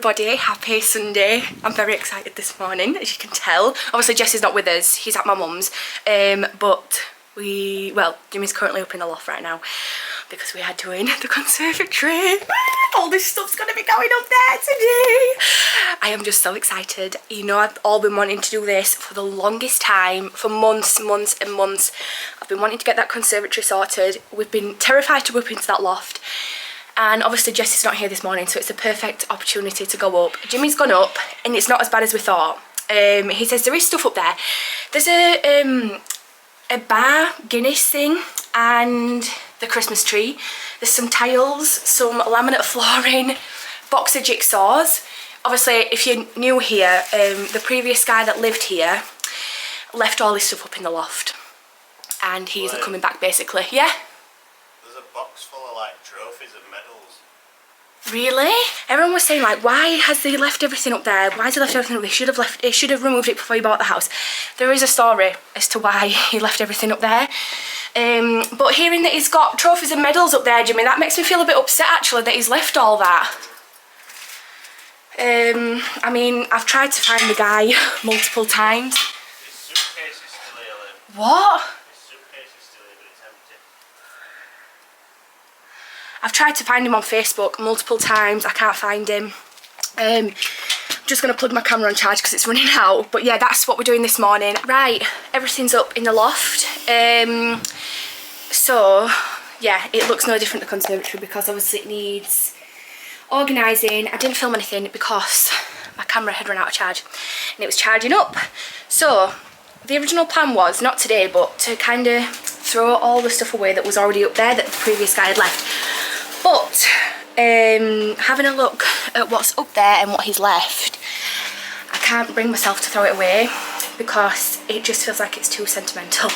everybody, happy Sunday. I'm very excited this morning, as you can tell. Obviously Jesse's not with us, he's at my mum's, but Jimmy's currently up in the loft right now because we are doing the conservatory. All this stuff's gonna be going up there today. I am just so excited. You know, I've all been wanting to do this for the longest time, for months and months. I've been wanting to get that conservatory sorted. We've been terrified to go up into that loft. And obviously Jesse's not here this morning, so it's a perfect opportunity to go up. Jimmy's gone up and it's not as bad as we thought. He says there is stuff up there. There's a bar Guinness thing and the Christmas tree. There's some tiles, some laminate flooring, box of jigsaws. Obviously, if you're new here, the previous guy that lived here left all his stuff up in the loft. And he's not coming back, basically. Yeah? There's a box full of like trophies and medals. Really? Everyone was saying like, why has he left everything up there? Why has he left everything up there? He should have removed it before he bought the house. There is a story as to why he left everything up there. But hearing that he's got trophies and medals up there, Jimmy, that makes me feel a bit upset actually that he's left all that. I mean, I've tried to find the guy multiple times. His suitcase is still here, Liv. What? His suitcase is still here, but it's empty. I've tried to find him on Facebook multiple times. I can't find him. I'm just going to plug my camera on charge because it's running out. But yeah, that's what we're doing this morning. Right, everything's up in the loft. So yeah, it looks no different to the conservatory because obviously it needs organising. I didn't film anything because my camera had run out of charge and it was charging up. So the original plan was, not today, but to kind of throw all the stuff away that was already up there that the previous guy had left. But having a look at what's up there and what he's left, I can't bring myself to throw it away because it just feels like it's too sentimental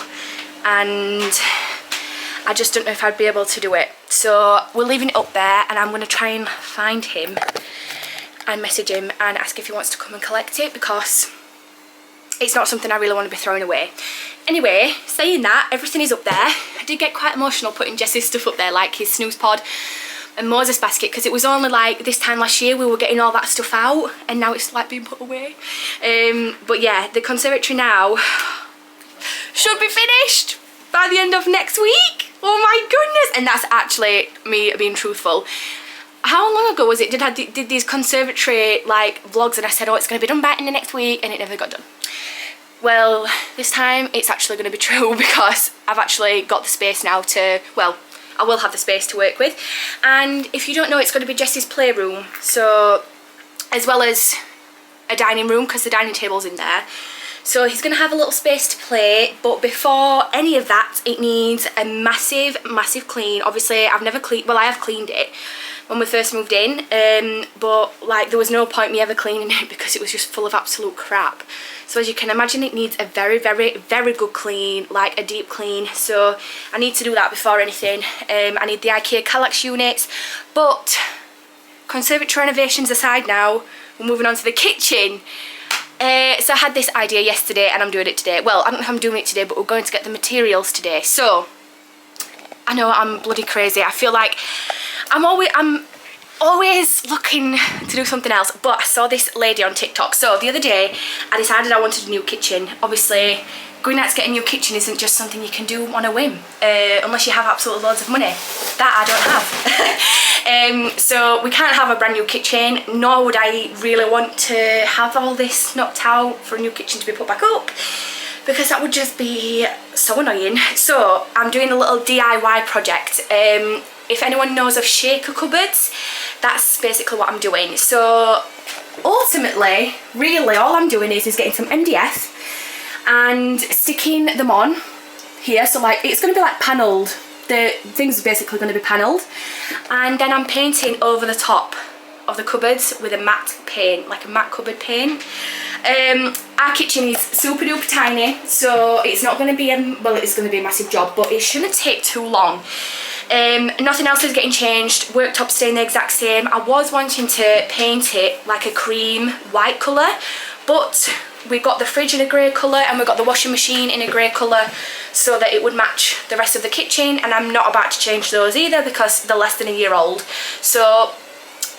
and I just don't know if I'd be able to do it. So we're leaving it up there and I'm going to try and find him and message him and ask if he wants to come and collect it because it's not something I really want to be throwing away. Anyway, saying that, everything is up there. I did get quite emotional putting Jesse's stuff up there, like his snooze pod and Moses basket, because it was only like this time last year we were getting all that stuff out and now it's like being put away. But yeah, the conservatory now should be finished by the end of next week. Oh my goodness. And that's actually me being truthful. How long ago was it did these conservatory like vlogs and I said, oh, it's going to be done by in the next week, and it never got done. Well, this time it's actually going to be true because I've actually got the space now to, well, I will have the space to work with. And if you don't know, it's going to be Jesse's playroom, so as well as a dining room because the dining table's in there. So he's going to have a little space to play, but before any of that, it needs a massive clean. Obviously, I've never cleaned, well, I have cleaned it when we first moved in, but like there was no point me ever cleaning it because it was just full of absolute crap. So as you can imagine, it needs a very good clean, like a deep clean. So I need to do that before anything. I need the IKEA Kallax units, but conservatory renovations aside now, we're moving on to the kitchen. So I had this idea yesterday and I'm doing it today. Well, I don't know if I'm doing it today, but we're going to get the materials today. So I know I'm bloody crazy. I feel like I'm always looking to do something else, but I saw this lady on TikTok. So the other day I decided I wanted a new kitchen. Obviously going out to get a new kitchen isn't just something you can do on a whim, unless you have absolute loads of money. That I don't have. So we can't have a brand new kitchen, nor would I really want to have all this knocked out for a new kitchen to be put back up, because that would just be so annoying. So I'm doing a little DIY project. If anyone knows of shaker cupboards, that's basically what I'm doing. So ultimately, really all I'm doing is getting some MDF and sticking them on here. So like it's going to be like panelled. The things are basically going to be panelled, and then I'm painting over the top of the cupboards with a matte paint, like a matte cupboard paint. Our kitchen is super duper tiny, so it's not going to be well, it's going to be a massive job, but it shouldn't take too long. Nothing else is getting changed. Worktop staying the exact same. I was wanting to paint it like a cream white colour, but we got the fridge in a grey colour and we got the washing machine in a grey colour so that it would match the rest of the kitchen, and I'm not about to change those either because they're less than a year old. So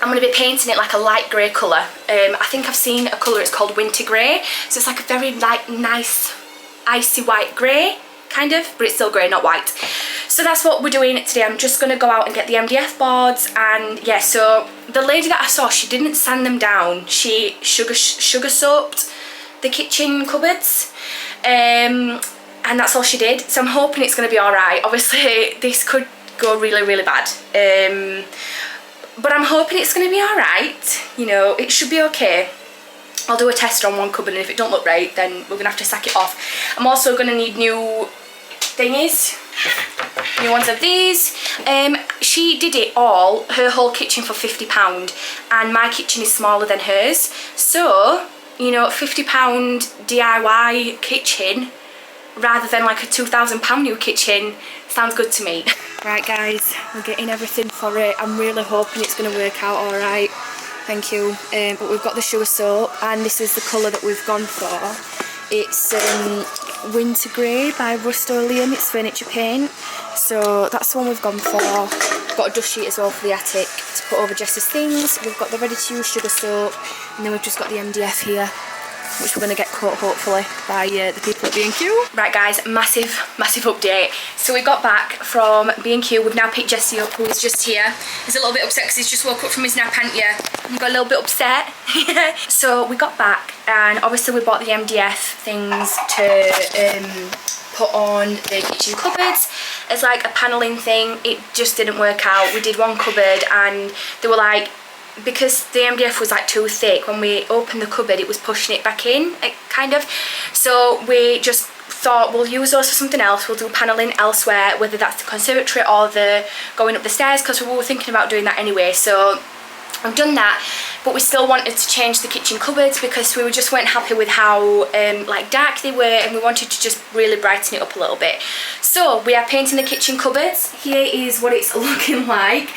I'm going to be painting it like a light grey colour. I think I've seen a colour, it's called winter grey. So it's like a very like nice icy white grey, kind of, but it's still grey, not white. So that's what we're doing today. I'm just going to go out and get the MDF boards, and yeah, so the lady that I saw, she didn't sand them down. She sugar soaped the kitchen cupboards, and that's all she did. So I'm hoping it's going to be alright. Obviously this could go really, really bad. But I'm hoping it's going to be alright, you know, it should be okay. I'll do a test on one cupboard, and if it don't look right, then we're going to have to sack it off. I'm also going to need new thingies, new ones of these. She did it all, her whole kitchen for £50, and my kitchen is smaller than hers. So, you know, £50 DIY kitchen rather than like a £2,000 new kitchen sounds good to me. Right guys, we're getting everything for it. I'm really hoping it's going to work out alright. Thank you. But we've got the sugar soap, and this is the colour that we've gone for. It's Winter Grey by Rust-Oleum. It's furniture paint. So that's the one we've gone for. We've got a dust sheet as well for the attic to put over Jess's things. We've got the ready-to-use sugar soap, and then we've just got the MDF here, which we're going to get cut hopefully by the people at B&Q. Right guys, massive update. So we got back from B&Q, we've now picked Jesse up, who's just here. He's a little bit upset because he's just woke up from his nap, hadn't you? He got a little bit upset. So we got back, and obviously we bought the MDF things to put on the kitchen cupboards as like a panelling thing. It just didn't work out. We did one cupboard and they were like, because the MDF was like too thick, when we opened the cupboard it was pushing it back in, kind of. So we just thought we'll use those for something else. We'll do panelling elsewhere, whether that's the conservatory or the going up the stairs, because we were thinking about doing that anyway. So I've done that, but we still wanted to change the kitchen cupboards because we just weren't happy with how like dark they were, and we wanted to just really brighten it up a little bit. So we are painting the kitchen cupboards. Here is what it's looking like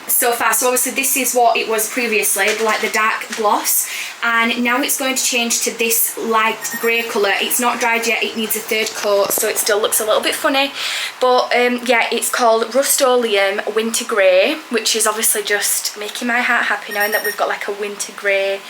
so far. So obviously this is what it was previously, like the dark gloss, and now it's going to change to this light grey colour. It's not dried yet, it needs a third coat, so it still looks a little bit funny, but yeah, it's called Rust-Oleum Winter Grey, which is obviously just making my heart happy knowing that we've got like a winter grey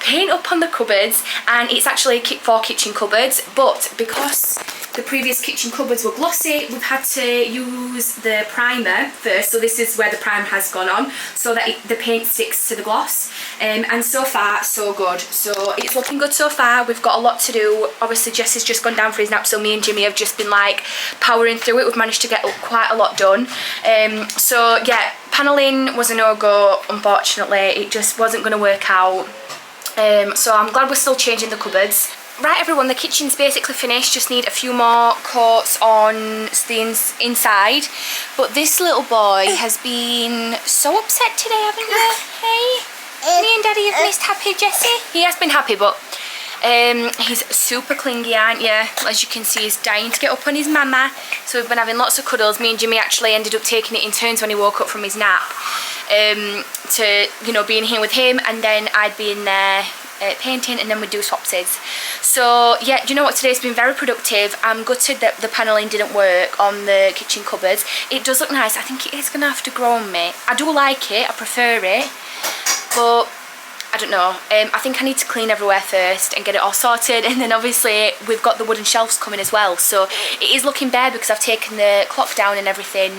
paint up on the cupboards. And it's actually for kitchen cupboards, but because the previous kitchen cupboards were glossy, we've had to use the primer first. So this is where the primer has gone on, so that the paint sticks to the gloss, and so far so good. So it's looking good so far. We've got a lot to do. Obviously Jess has just gone down for his nap, so me and Jimmy have just been like powering through it. We've managed to get quite a lot done. So yeah, panelling was a no-go, unfortunately. It just wasn't going to work out. So I'm glad we're still changing the cupboards. Right everyone, the kitchen's basically finished, just need a few more coats on the inside. But this little boy has been so upset today, haven't you? Hey? Me and Daddy have missed happy Jesse. He has been happy, but he's super clingy, aren't you? As you can see, he's dying to get up on his mama. So we've been having lots of cuddles. Me and Jimmy actually ended up taking it in turns when he woke up from his nap, to, you know, being here with him, and then I'd be in there painting, and then we'd do swapsies. So yeah, do you know what, today's been very productive. I'm gutted that the panelling didn't work on the kitchen cupboards. It does look nice. I think it is going to have to grow on me. I do like it, I prefer it, but I don't know. I think I need to clean everywhere first and get it all sorted, and then obviously we've got the wooden shelves coming as well, so it is looking bare because I've taken the clock down and everything.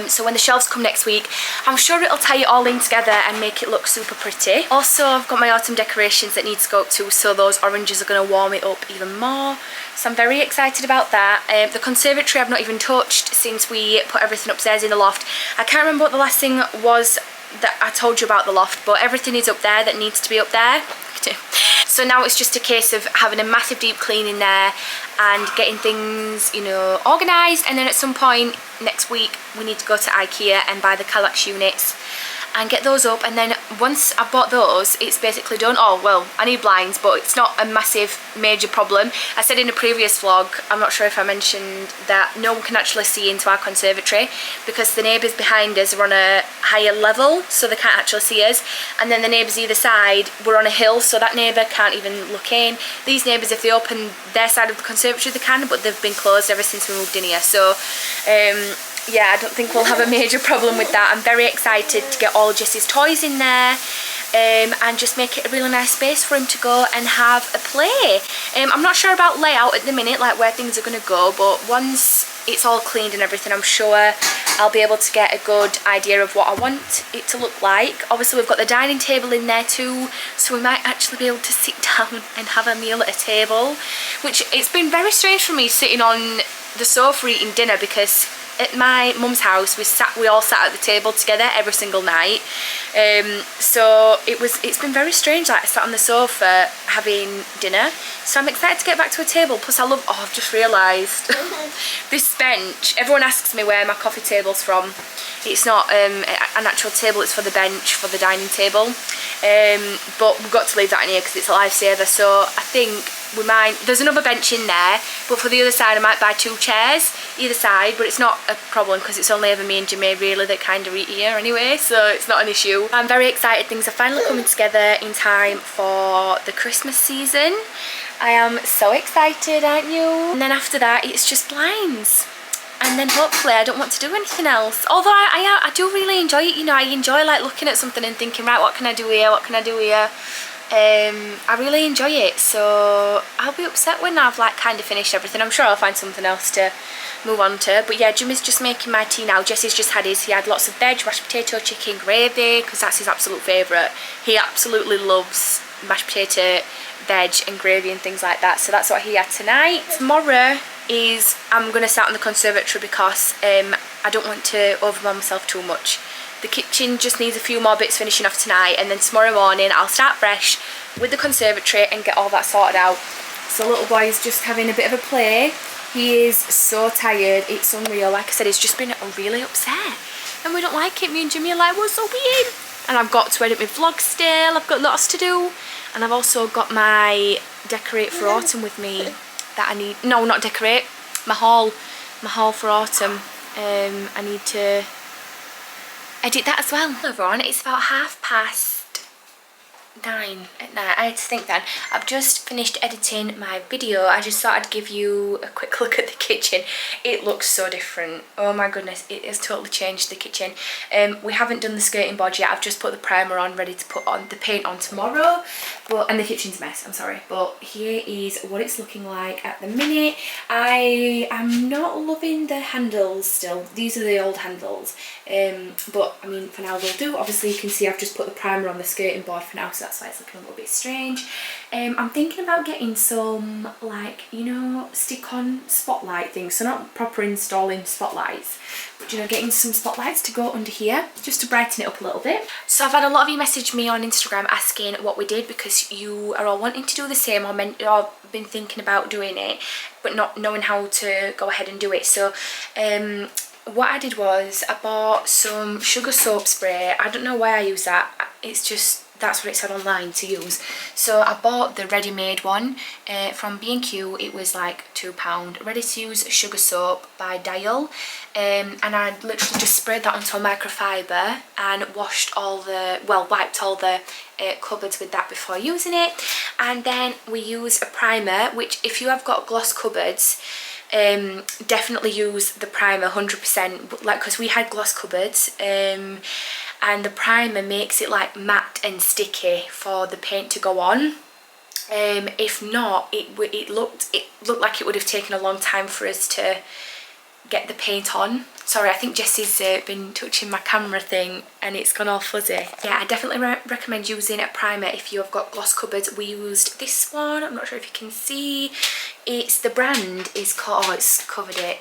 So when the shelves come next week, I'm sure it'll tie it all in together and make it look super pretty. Also, I've got my autumn decorations that need to go up too, so those oranges are going to warm it up even more. So I'm very excited about that. The conservatory I've not even touched since we put everything upstairs in the loft. I can't remember what the last thing was that I told you about the loft, but everything is up there that needs to be up there. So now it's just a case of having a massive deep clean in there and getting things, you know, organised, and then at some point next week we need to go to IKEA and buy the Kallax units and get those up, and then once I've bought those, it's basically done. Oh well, I need blinds, but it's not a massive major problem. I said in a previous vlog, I'm not sure if I mentioned, that no one can actually see into our conservatory because the neighbours behind us are on a higher level, so they can't actually see us, and then the neighbours either side were on a hill, so that neighbour can't even look in. These neighbours, if they open their side of the conservatory they can, but they've been closed ever since we moved in here. So yeah, I don't think we'll have a major problem with that. I'm very excited to get all Jesse's toys in there. And just make it a really nice space for him to go and have a play. I'm not sure about layout at the minute, like where things are going to go, but once it's all cleaned and everything, I'm sure I'll be able to get a good idea of what I want it to look like. Obviously we've got the dining table in there too, so we might actually be able to sit down and have a meal at a table, which it's been very strange for me sitting on the sofa eating dinner, because at my mum's house we all sat at the table together every single night. So it's been very strange, like I sat on the sofa having dinner. So I'm excited to get back to a table. Plus I love, I've just realised this bench, everyone asks me where my coffee table's from. It's not an actual table, it's for the bench, for the dining table. But we've got to leave that in here because it's a lifesaver. So I think we might, there's another bench in there, but for the other side I might buy 2 chairs either side, but it's not a problem because it's only ever me and Jimmy really that kind of eat here anyway, so it's not an issue. I'm very excited, things are finally coming together in time for the Christmas season. I am so excited, aren't you? And then after that it's just blinds. And then hopefully I don't want to do anything else. Although I do really enjoy it, you know, I enjoy like looking at something and thinking, right, what can I do here, what can I do here? I really enjoy it, so I'll be upset when I've like kind of finished everything. I'm sure I'll find something else to move on to. But yeah, Jimmy's just making my tea now. Jesse's just had his, he had lots of veg, mashed potato, chicken, gravy, because that's his absolute favourite. He absolutely loves mashed potato, veg and gravy and things like that, so that's what he had tonight. Tomorrow is, I'm going to start on the conservatory because I don't want to overwhelm myself too much. The kitchen just needs a few more bits finishing off tonight, and then tomorrow morning I'll start fresh with the conservatory and get all that sorted out. So little boy is just having a bit of a play. He is so tired, it's unreal. Like I said, he's just been really upset and we don't like it. Me and Jimmy are like, what's up with him? And I've got to edit my vlog still, I've got lots to do. And I've also got my decorate for autumn with me that I need, no, not decorate, my haul for autumn. I need to edit that as well. Hello everyone, it's about 9:30 at night. I had to think then. I've just finished editing my video. I just thought I'd give you a quick look at the kitchen. It looks so different. Oh my goodness, it has totally changed the kitchen. We haven't done the skirting board yet. I've just put the primer on, ready to put on the paint on tomorrow. And the kitchen's a mess, I'm sorry. But here is what it's looking like at the minute. I am not loving the handles still. These are the old handles. But I mean, for now they'll do. Obviously you can see I've just put the primer on the skirting board for now, so that's why it's looking a little bit strange. I'm thinking about getting some, like, you know, stick-on spotlight things. So not proper installing spotlights, but you know, getting some spotlights to go under here just to brighten it up a little bit. So I've had a lot of you message me on Instagram asking what we did, because you are all wanting to do the same, or been thinking about doing it but not knowing how to go ahead and do it. So what I did was I bought some sugar soap spray. I don't know why I use that, it's just that's what it said online to use. So I bought the ready-made one from B&Q. It was like £2, ready to use sugar soap by Dial, and I literally just sprayed that onto a microfiber and washed all the, well, wiped all the cupboards with that before using it. And then we use a primer, which if you have got gloss cupboards, definitely use the primer 100%, like, because we had gloss cupboards, and the primer makes it like matte and sticky for the paint to go on. If not, it looked like it would have taken a long time for us to get the paint on. Sorry, I think Jesse's been touching my camera thing and it's gone all fuzzy. Yeah, I definitely recommend using a primer if you have got gloss cupboards. We used this one, I'm not sure if you can see. It's, the brand is called, oh, it's covered it.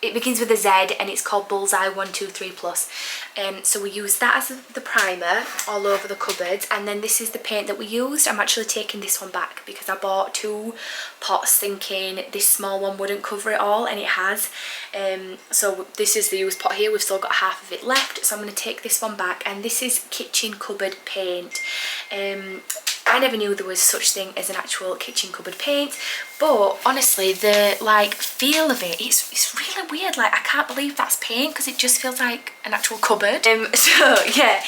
It begins with a Z and it's called Bullseye 123 Plus. So we used that as the primer all over the cupboards, and then this is the paint that we used. I'm actually taking this one back because I bought 2 pots thinking this small one wouldn't cover it all, and it has. So this is the used pot here, we've still got half of it left, so I'm going to take this one back, and this is kitchen cupboard paint. I never knew there was such thing as an actual kitchen cupboard paint, but honestly the like feel of it, it's really weird. Like, I can't believe that's paint because it just feels like an actual cupboard. So yeah,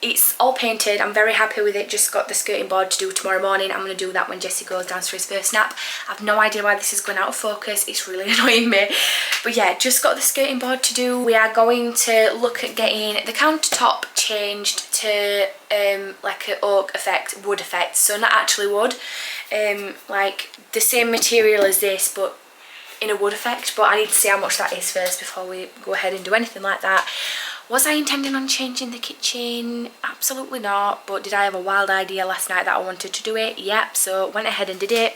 it's all painted. I'm very happy with it. Just got the skirting board to do tomorrow morning. I'm going to do that when Jesse goes down for his first nap. I have no idea why this is going out of focus. It's really annoying me. But yeah, just got the skirting board to do. We are going to look at getting the countertop changed to like an oak effect, wood effect. So not actually wood, like the same material as this, but in a wood effect. But I need to see how much that is first before we go ahead and do anything like that. Was I intending on changing the kitchen? Absolutely not. But did I have a wild idea last night that I wanted to do it? Yep, so went ahead and did it.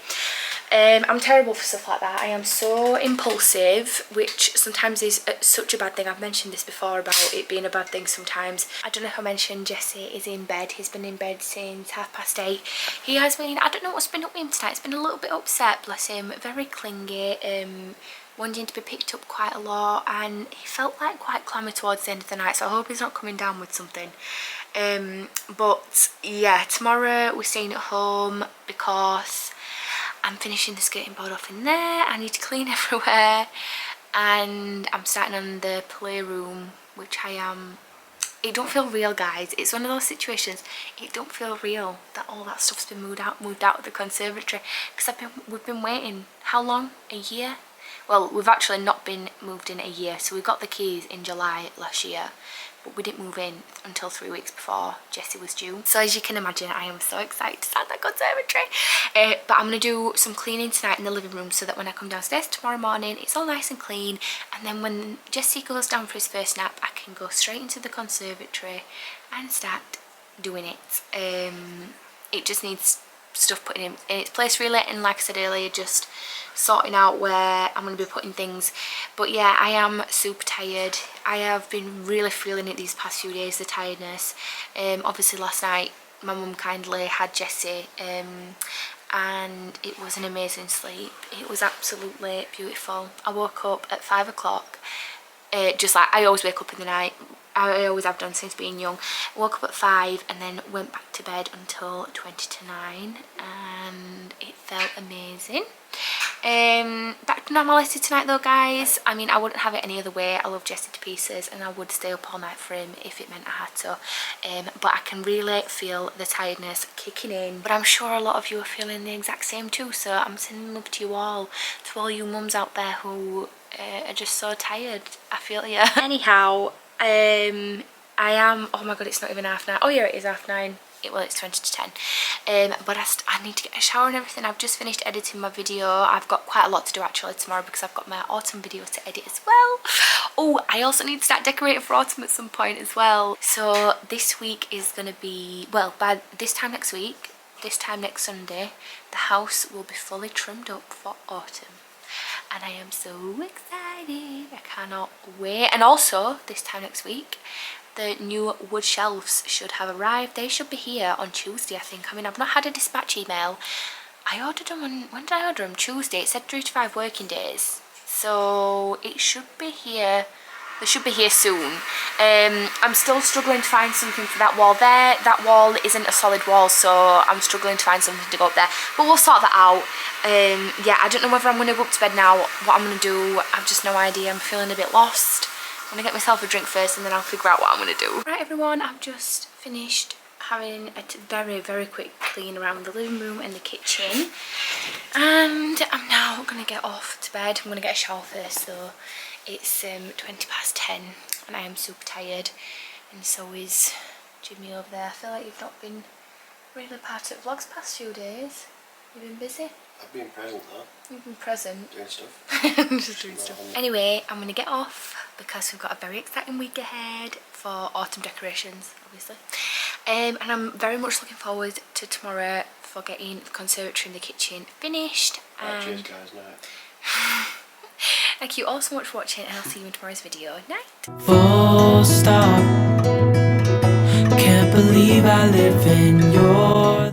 I'm terrible for stuff like that. I am so impulsive, which sometimes is such a bad thing. I've mentioned this before about it being a bad thing sometimes. I don't know if I mentioned Jesse is in bed. He's been in bed since 8:30. He has been, I don't know what's been up with him tonight. He's been a little bit upset, bless him. Very clingy. Wanting to be picked up quite a lot, and he felt like quite clammy towards the end of the night, so I hope he's not coming down with something. But yeah, tomorrow we're staying at home because I'm finishing the skirting board off in there. I need to clean everywhere, and I'm starting on the playroom, which I am. It don't feel real, guys. It's one of those situations. It don't feel real that all that stuff's been moved out of the conservatory, because we've been waiting how long? A year. Well, we've actually not been moved in a year, so we got the keys in July last year, but we didn't move in until 3 weeks before Jessie was due. So as you can imagine, I am so excited to start that conservatory. But I'm going to do some cleaning tonight in the living room so that when I come downstairs tomorrow morning, it's all nice and clean. And then when Jessie goes down for his first nap, I can go straight into the conservatory and start doing it. It just needs stuff put in its place really, and like I said earlier, just sorting out where I'm going to be putting things. But yeah, I am super tired. I have been really feeling it these past few days, the tiredness. Obviously last night my mum kindly had Jessie, and it was an amazing sleep. It was absolutely beautiful. I woke up at 5 o'clock, just like I always wake up in the night. I always have done since being young. Woke up at 5 and then went back to bed until 20 to 9, and it felt amazing. Back to normality tonight though, guys. I mean, I wouldn't have it any other way. I love Jesse to pieces, and I would stay up all night for him if it meant I had to. But I can really feel the tiredness kicking in. But I'm sure a lot of you are feeling the exact same too, so I'm sending love to you all, to all you mums out there who are just so tired. I feel you. Anyhow, I am, oh my god, it's not even 9:30. Oh yeah, it is 9:30. Well, it's 20 to 10. But I need to get a shower and everything. I've just finished editing my video. I've got quite a lot to do actually tomorrow because I've got my autumn video to edit as well. Oh, I also need to start decorating for autumn at some point as well. So this week is going to be, well, by this time next week, this time next Sunday, the house will be fully trimmed up for autumn. And I am so excited. I cannot wait. And also, this time next week, the new wood shelves should have arrived. They should be here on Tuesday, I think. I mean, I've not had a dispatch email. I ordered them on, when did I order them? Tuesday. It said 3 to 5 working days. So it should be here. They should be here soon. I'm still struggling to find something for that wall there. That wall isn't a solid wall, so I'm struggling to find something to go up there. But we'll sort that out. Yeah, I don't know whether I'm going to go up to bed now, what I'm going to do. I've just no idea. I'm feeling a bit lost. I'm going to get myself a drink first and then I'll figure out what I'm going to do. Right everyone, I've just finished having a very, very quick clean around the living room and the kitchen. And I'm now going to get off to bed. I'm going to get a shower first though. It's 20 past 10 and I am super tired. And so is Jimmy over there. I feel like you've not been really part of vlogs past few days. You've been busy? I've been present though. You've been present? Doing stuff. Just doing stuff. Anyway, I'm going to get off because we've got a very exciting week ahead for autumn decorations, obviously. And I'm very much looking forward to tomorrow for getting the conservatory and the kitchen finished. Right, cheers guys, night. Thank you all so much for watching, and I'll see you in tomorrow's video. Night. Full stop. Can't believe I live in your